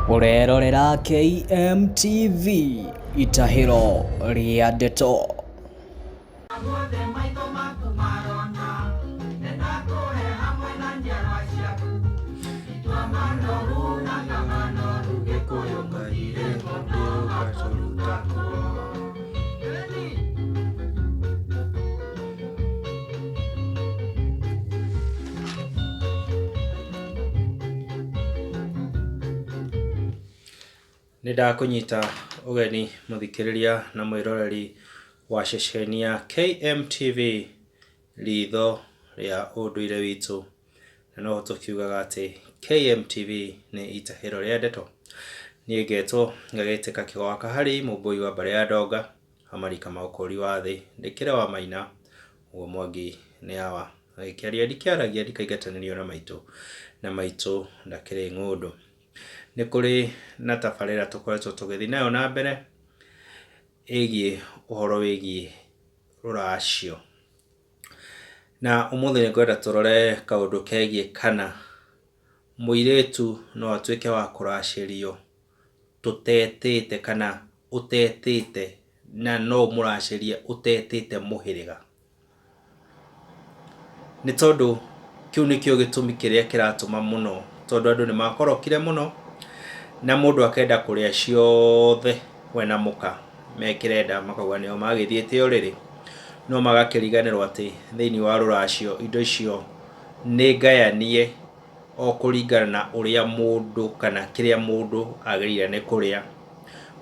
Urerorera KMTV itahiro ria ndeto. Nĩndakũnyita ũgeni mũthikĩrĩria na mwĩroreri wa ceceni ya KMTV ritho rĩa ũndũire witũ, na no tũkiugaga atĩ KMTV nĩ itahĩro rĩa ndeto. Niĩ ngetwo ngagĩtĩka kĩgwaka harĩ mũmbũi wa mbarĩ ya ndonga amarika maũkũri wa thĩ ndĩkĩre wa maina ũguo Mwangi nĩ awa gĩkĩaria ndikĩaragia ndikaingatanĩrio na maitũ ndakĩrĩ ng'ũndũ. Nĩ kũrĩ na tabarĩra tũkoretwo tũgĩthiĩ nayo na mbere ĩgiĩ ũhoro wĩgiĩ rũracio, na ũmũthĩ nĩ ngwenda tũrore kaũndũ kegiĩ kana mũirĩtu no atuĩke wa kũracĩrio tũtetĩte kana ũtetĩte, na no mũracĩrie ũtetĩte mũhĩrĩga. Nĩ tondũ kĩu nĩkĩo gĩtũmi kĩrĩa kĩratũma mũno, tondũ andũ nĩ makorokire mũno na mũndũ akenda kũrĩa ciothe we na mũka mekĩrenda makauga nĩo magĩthiĩte ũrĩrĩ, no magakĩriganĩrwo atĩ thĩinĩ wa rũracio indo icio nĩ ngayanie o kũringana na ũrĩa mũndũ kana kĩrĩa mũndũ agĩrĩire nĩ kũrĩa.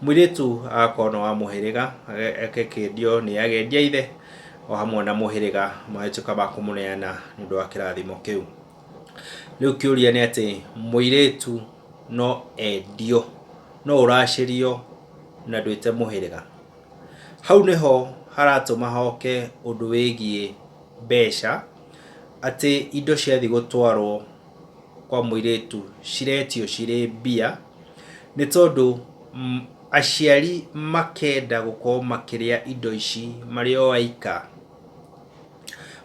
Mũirĩtu agakorwo nĩ wa mũhĩrĩga agakĩendio nĩ agendia ithe o hamwe na mũhĩrĩga magatuĩka ma kũmũneana nĩ ũndũ wa kĩrathimo kĩu. Rĩu kĩũria nĩ atĩ mũirĩtu no endio, no ũracĩrio na ndwĩte mũhĩrĩga? Hau nĩho haratũma hoke ũndũ wĩgiĩ mbeca, atĩ indo ciathiĩ gũtwarwo kwa mũirĩtu ciretio cirĩ mbia, nĩ tondũ aciari makenda gũkorwo makĩrĩa indo ici marĩ o aika,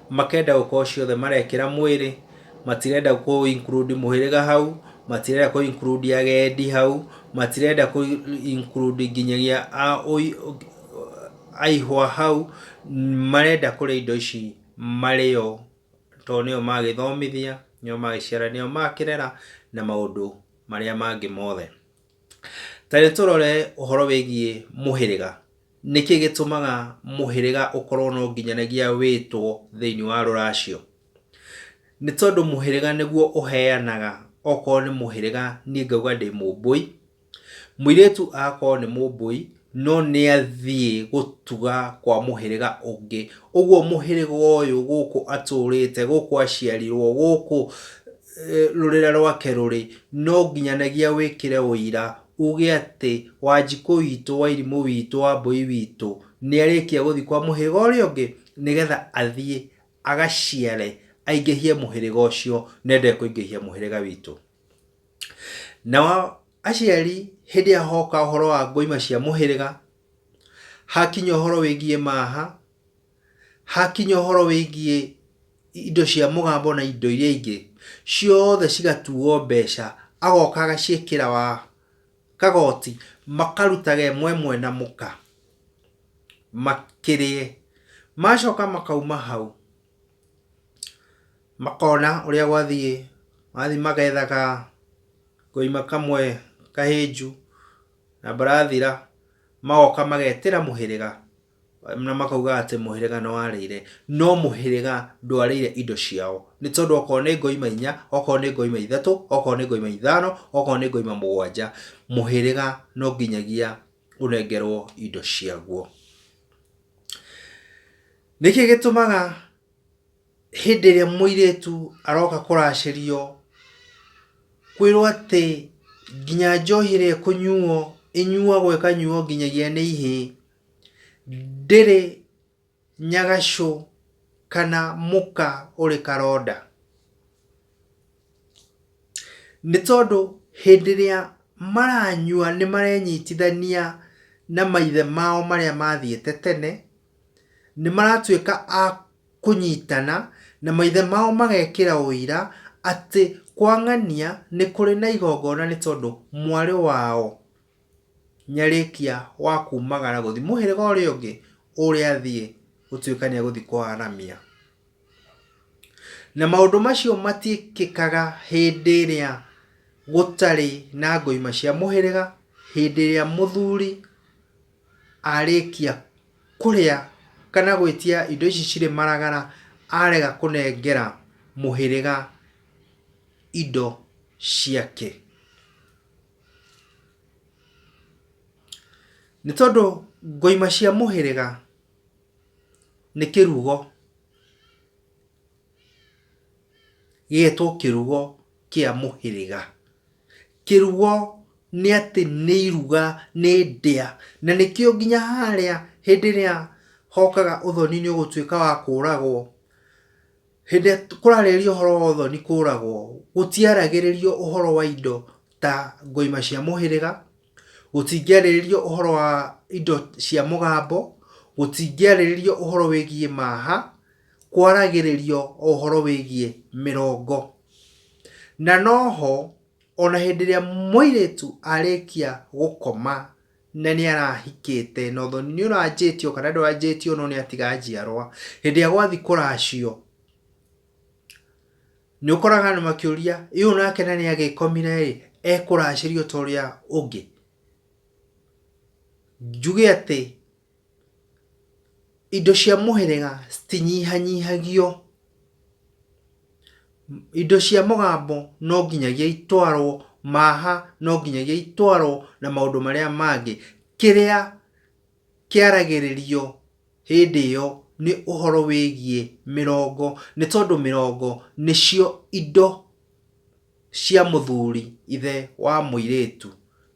makenda gũkorwo ciothe marekĩra mwĩrĩ, matirenda gũkorwo include mũhĩrĩga hau, matirenda kũ include agendi hau, matirenda kũ include nginyagia aihwa hau, marenda kũrĩa indo ici marĩ o, tondũ nĩo magĩthomithia, nĩo magĩciara, nĩo makĩrera na maũndũ marĩa mangĩ mothe. Ta rĩu tũrore ũhoro wĩgiĩ mũhĩrĩga. Nĩkĩ gĩtũmaga mũhĩrĩga ũkorwo no nginyanagia wĩtwo thĩinĩ wa rũracio? Nĩ tondũ mũhĩrĩga nĩguo ũheanaga, okorwo nĩ mũhĩrĩga, niĩ ngauga ndĩ mũmbũi, mũirĩtu agakorwo nĩ mũmbũi no nĩ athiĩ gũtuga kwa mũhĩrĩga ũngĩ, ũguo mũhĩrĩga ũyũ gũkũ atũrĩte, gũkũ aciarirwo, gũkũ rũrĩra rwake rũrĩ, no nginyanagia wĩkĩre ũira uge atĩ Wanjikũ witũ, Wairimũ witũ, Wambũi witũ nĩ arĩkia gũthiĩ kwa mũhĩrĩga ũrĩa ũngĩ, nĩgetha athiĩ agaciare aingĩhie mũhĩrĩga ũcio na ende kũingĩhia mũhĩrĩga witũ. Na aciari hĩndĩ ĩrĩa hoka ũhoro wa ngoima cia mũhĩrĩga, hakinya ũhoro wĩgiĩ maha, hakinya ũhoro wĩgiĩ indo cia mũgambo na indo iria ingĩ, ciothe cigatuo mbeca, agoka agaciĩkĩra wa kagoti, makarutaga ĩmwe na mũka makĩrĩe, macoka makauma hau makona ũrĩa gwathiĩ, mathiĩ magethaga ngoima kamwe kahĩnju na barathira, magoka magetĩra mũhĩrĩga na makauga atĩ mũhĩrĩga nĩ warĩire, no mũhĩrĩga ndwarĩire indo ciao. Nĩ tondũ okorwo nĩ ngoima 4, okorwo nĩ ngoima 3, okorwo nĩ ngoima 5, okorwo nĩ ngoima 7, mũhĩrĩga no nginyagia ũnengerwo indo ciaguo. Nĩkĩ gĩtũmaga hĩndĩ ĩrĩa mũirĩtu aroka kũracĩrio kwĩrwo atĩ nginya njohi ĩrĩa kũnyuo ĩnyuagwo ĩkanyuo nginyagia nĩ ihĩ, ndĩrĩ nyagacũ kana mũka ũrĩ karonda? Nĩ tondũ hĩndĩ ĩrĩa maranyua nĩ marenyitithania na maithe mao marĩa mathiĩte tene, nĩ maratuĩka a kũnyitana na maithe mao magekĩra ũira atĩ kwang'ania nĩ kũrĩ na igongona nĩ tondũ mwarĩ wao nyarĩkia wa kumagara gũthiĩ mũhĩrĩga ũrĩa ũngĩ ũrĩa athiĩ gũtuĩka nĩ egũthiĩ kũharamia. Na maũndũ macio matiĩkĩkaga hĩndĩ ĩrĩa gũtarĩ na ngoima cia mũhĩrĩga, hĩndĩ ĩrĩa mũthuri arĩkia kũrĩa kana gwĩtia indo ici cirĩ maragara, arega kũnengera mũhĩrĩga indo ciake. Nĩ tondũ ngoima cia mũhĩrĩga nĩ kĩrugo gĩetwo kĩrugo kĩa mũhĩrĩga. Kĩrugo nĩ atĩ nĩ iruga, nĩ ndĩa, na nĩkĩo nginya harĩa hĩndĩ ĩrĩa hokaga ũthoni nĩ ũgũtuĩka wa kũragwo, hĩndĩ kũrarĩrĩrio ũhoro wa ũthoni kũragwo, gũtiaragĩrĩrio ũhoro wa indo ta ngoima cia mũhĩrĩga, gũtingĩarĩrĩrio ũhoro wa indo cia mũgambo, gũtingĩarĩrĩrio ũhoro wĩgiĩ maha, kwaragĩrĩrio ũhoro wĩgiĩ mĩrongo. Na noho ona hĩndĩ ĩrĩa mũirĩtu arĩkia gũkoma na nĩ arahikĩte na ũthoni nĩ ũranjĩtio kana ndũranjĩtio no nĩ atiga njiarwa, hĩndĩ ĩrĩa gwathi kũracio nĩ ũkoraga nĩ makĩũria ũyũ nake na nĩ agĩkomire ekũracĩrio ta ũrĩa ũngĩ. Njuge atĩ indo cia mũhĩrĩga citinyihanyihagio. Indo cia mũgambo no nginyagia itwarwo, maha no nginyagia itwarwo, na maũndũ marĩa mangĩ. Kĩrĩa kĩaragĩrĩrio hĩndĩ ĩyo nĩ ũhoro wĩgiĩ mĩrongo, nĩ tondũ mĩrongo nĩcio indo cia mũthuri, ithe wa mũirĩtu.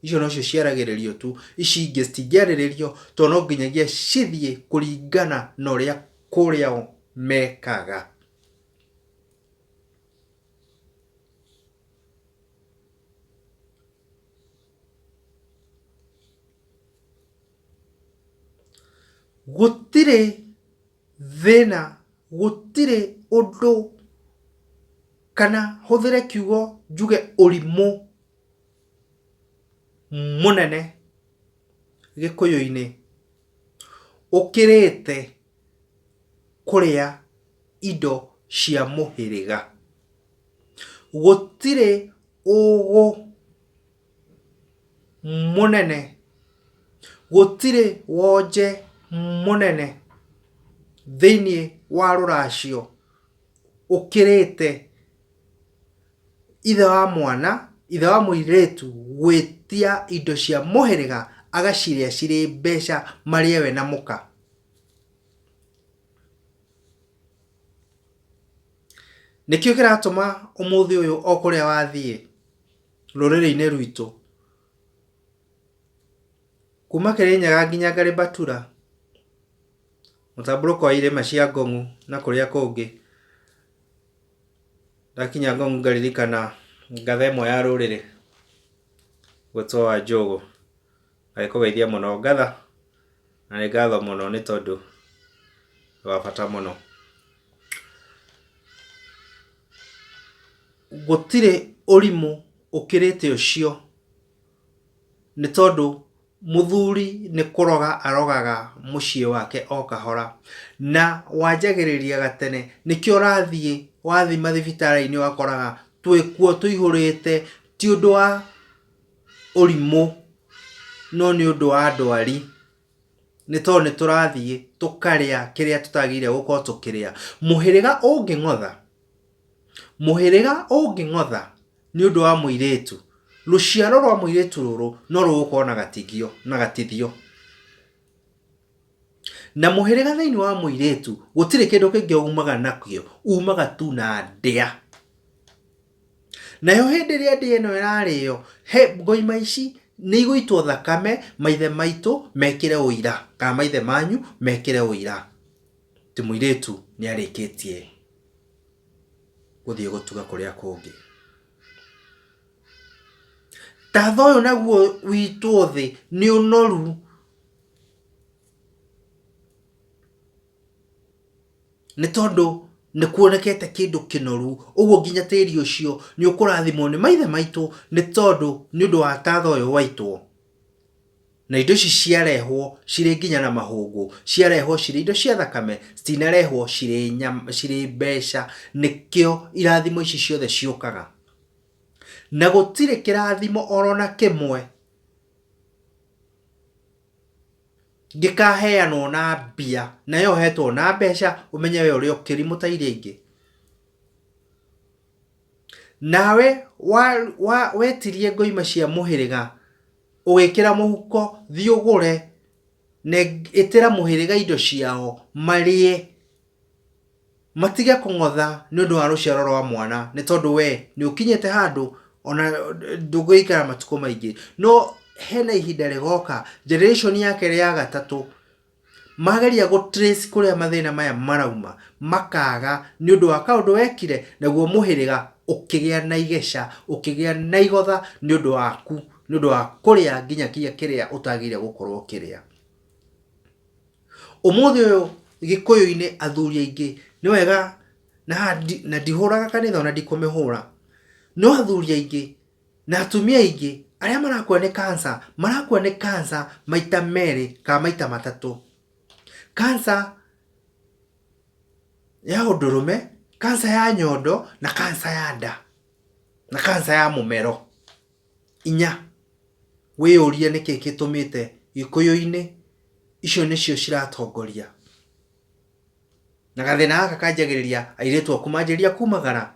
Icio nocio ciaragĩrĩrio tu, ici ingĩ citingĩarĩrĩrio tondũ no nginyagia cithiĩ kũringana na ũrĩa kũrĩa mekaga. Gũtirĩ thĩna, gũtirĩ ũndũ kana hũthĩre kiugo njuge ũrimũ mũnene Gĩkũyũ-inĩ ũkĩrĩte kũrĩa indo cia mũhĩrĩga. Gũtirĩ ũgũ mũnene, gũtirĩ wonje mũnene thĩinĩ wa rũracio ũkĩrĩte ithe wa mwana, ithe wa mũirĩtu gwĩtia indo cia mũhĩrĩga agacirĩa cirĩ mbeca marĩe we na mũka. Nĩkĩo kĩratũma ũmũthĩ ũyũ o kũrĩa wathiĩ rũrĩrĩ-inĩ rwitũ, kuma Kĩrĩnyaga nginya Garĩbatura, mũtambũrũko wa irĩma cia Ngong'u na kũrĩa kũngĩ, ndakinya Ngong'u ngaririkana ngatha ĩmwe ya rũrĩrĩ gwĩtwo Wanjũgũ, agĩkũgeithia mũno ngatha, na nĩ ngatho mũno nĩ tondũ wa bata mũno. Gũtirĩ ũrimũ ũkĩrĩte ũcio, nĩ tondũ mũthuri nĩ kũroga arogaga mũciĩ wake o kahora, na wanjagĩrĩria gatene. Nĩkĩo wathiĩ mathibitarĩ-inĩ wakoraga twĩkuo tũihũrĩte, ti ũndũ wa ũrimũ no nĩ ũndũ wa ndwari, nĩ tondũ nĩ tũrathiĩ tũkarĩa kĩrĩa tũtagĩrĩire gũkorwo tũkĩrĩa. Mũhĩrĩga ũngĩng'otha nĩ ũndũ wa mũirĩtu, rũciaro rwa mũirĩtu rũrũ no rũgũkorwo na gatithio. Na mũhĩrĩga thĩinĩ wa mũirĩtu gũtirĩ kĩndũ kĩngĩ umaga nakĩo, umaga tu na ndĩa. Nayo hĩndĩ ĩrĩa ndĩa ĩno ĩrarĩo, ngoima ici nĩ igũitwo thakame, maithe maitũ mekĩre ũira, kana maithe manyu mekĩre ũira ti mũirĩtu nĩ arĩkĩtie gũthiĩ gũtuga kũrĩa kũngĩ. Tatha ũyũ naguo witũ thĩ nĩ ũnoru, nĩ tondũ nĩ kuonekete kĩndũ kĩnoru, ũguo nginya tĩri ũcio nĩ ũkũrathimwo nĩ maithe maitũ nĩ tondũ nĩ ũndũ wa tatho ũyũ waitwo. Na indo ici ciarehwo cirĩ nginya na mahũngũ, ciarehwo cirĩ indo cia thakame, citinarehwo cirĩ mbeca, nĩkĩo irathimo ici ciothe ciũkaga. Na gũtirĩ kĩrathimo orona kĩmwe gĩkaheanwo na mbia na yohetwo na mbeca ũmenye we ũrĩ ũkĩrimũ ta iria ingĩ. Nawe wetirie ngoima cia mũhĩrĩga ũgĩkĩra mũhuko thiĩ ũgũre na ĩtĩra mũhĩrĩga indo ciao marĩe, matige kũng'otha nĩ ũndũ wa rũciaro rwa mwana, nĩ tondũ we nĩ ũkinyĩte handũ ona ndũgũikara matukũ maingĩ. No hena ihinda rĩgoka generation ya kerĩ ya gatatũ mageria gũtrace kũrĩa mathĩna maya marauma, makaga nĩ ũndũ wa kaũndũ wekire, naguo mũhĩrĩga ũkĩgĩa na igeca, ũkĩgĩa na igotha nĩ ũndũ waku, nĩ ũndũ wa kũrĩa nginya kĩrĩa ũtagĩrĩire gũkorwo ũkĩrĩa. Ũmũthĩ ũyũ Gĩkũyũ-inĩ athuri aingĩ nĩ wega na ndihũraga kanitha ona ndikũmĩhũra, no athuri aingĩ na atumia aingĩ arĩa marakua nĩ cancer maita merĩ kana maita matatũ. Cancer ya ũndũrũme, cancer ya nyondo na cancer ya nda na cancer ya mũmero. Wĩyũrie nĩkĩ gĩtũmĩte Gĩkũyũ-inĩ icio nĩcio ciratongoria. Na gathĩna gaka kanjagĩrĩria airĩtu aku manjĩrĩria kumagara,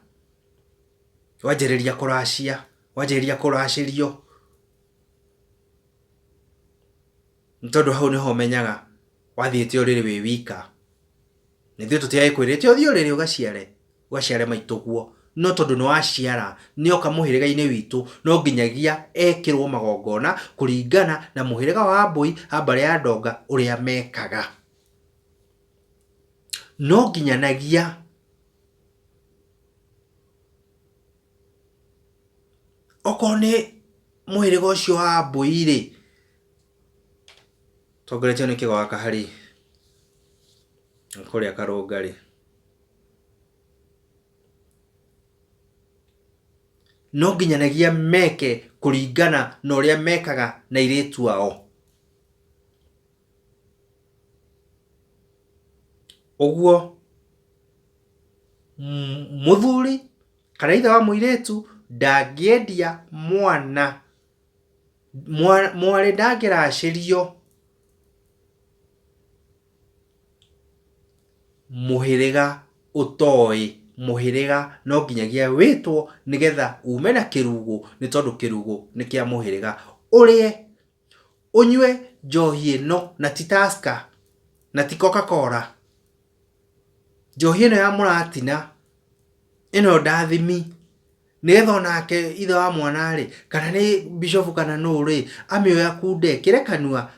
wanjĩrĩria kũracia, wanjĩrĩria kũracĩrio, nĩ tondũ hau nĩho menyaga wathiĩte ũrĩrĩ wĩ wika. Nĩthuĩ tũtiagĩkwĩrĩte ũthiĩ ũrĩrĩ ũgaciare maitũguo, no tondũ nĩ waciara nĩoka mũhĩrĩga-inĩ witũ no nginyagia ekĩrwo magongona kũringana na mũhĩrĩga wa Wambũi a mbarĩ ya Ndonga ũrĩa mekaga. No nginyanagia okorwo nĩ mũhĩrĩga ũcio wa Wambũi-rĩ tongoretio nĩ kĩgo gaka harĩ kũrĩa Karũnga-rĩ, no nginyanagia meke kũringana na ũrĩa mekaga na airĩtu ao. Ũguo mũthuri kana ithe wa mũirĩtu ndangĩendia mwarĩ ndangĩracĩrio mũhĩrĩga ũtoĩ. Mũhĩrĩga no nginyagia wĩtwo nĩgetha ume na kĩrugũ, nĩ tondũ kĩrugũ nĩ kĩa mũhĩrĩga. Ũrĩe ũnyue njohi ĩno na ti Tusker na ti Coca-Cola, njohi ĩno ya mũratina, ĩno ndathimi, nĩgetha onake ithe wa mwana-rĩ kana nĩ bishop kana nũ-rĩ amĩoya kunde ekĩre kanua,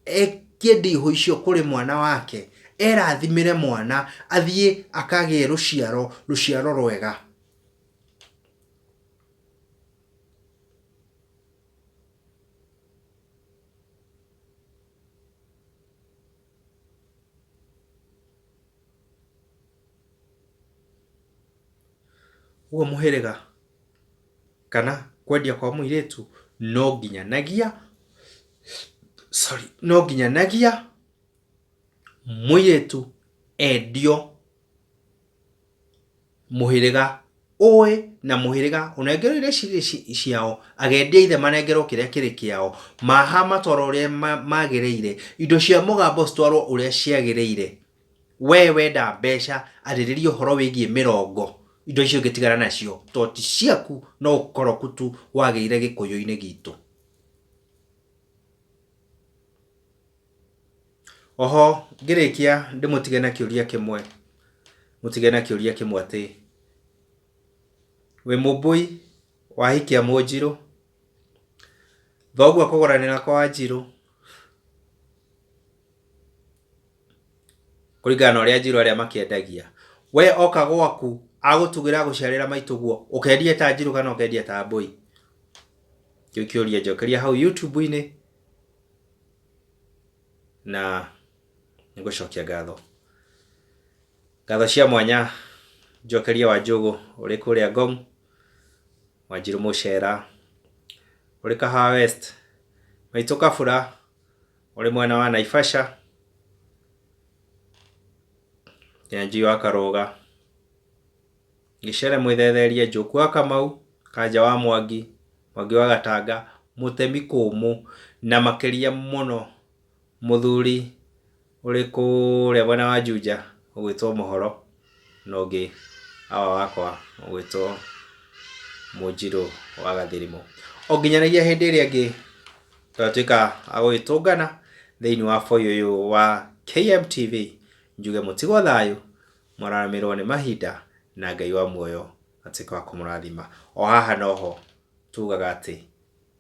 ekie ndihũ icio kũrĩ mwana wake, erathimĩre mwana athiĩ akagĩe rũciaro rwega. Uo mũhĩrĩga kana kwendia kwa mũirĩtu no nginyanagia mũirĩtu endio mũhĩrĩga ũĩ na mũhĩrĩga ũnengerwo irio ciao, agendia ithe manengerwo kĩrĩa kĩrĩ kĩao, maha matwarwo ũrĩa magĩrĩire, indo cia mũgambo citwarwo ũrĩa ciagĩrĩire. We wenda mbeca arĩrĩria ũhoro wĩgiĩ mĩrongo, indo icio ũngĩtigana nacio to ti ciaku, no ũkoroku tu wagĩire Gĩkũyũ-inĩ gitũ. Oho ngĩrĩkia ndĩmũtige na kĩũria kĩmwe atĩ wĩ Mũmbũi wahikia Mũnjirũ, thoguo akũgũranĩra kwa Wanjirũ kũringana na ũrĩa Njirũ arĩa makĩendagia, we oka gwaku agũtugĩra gũciarĩra maitũguo, ũkendia ta Njirũ kana ũkendia ta Mbũi? Kĩu kĩũria njokeria hau YouTube-inĩ na nĩngũcokia ngatho. Ngatho cia mwanya Njokeria wa Njugu uri kuria Ngong, Wanjiru Mucera uri Kahawa West, Maitũ Kabura uri mwena wa Naivasha, Nyanjui wa Karuga, Gicere Mwithetherie, Njuku wa Kamau, Kanja wa Mwangi, Mwangi wa Gatanga, Mutemi Kũmũ, na makiria muno muthuri uri kuria mwena wa Juja ugwitwo Mohoro, na ungi awa wakwa ugwitwo Munjiru wa Gathirimo. O nginyanagia hindi iria ingi twatuika agwitungana thiini wa foi uyu wa KMTV, njuge mutigo thayu, muraramirwo ni mahinda, na Ngai wa muoyo atuike wa kumurathima. O haha noho tugaga ati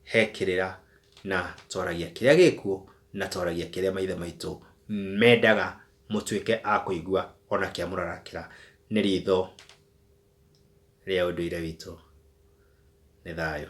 hekirira na twaragia kiria gikuo, na twaragia kiria maithe maitu mendaga mutuike a kuigua ona kia murarakira. Ni ritho ria unduire witu. Ni thayu.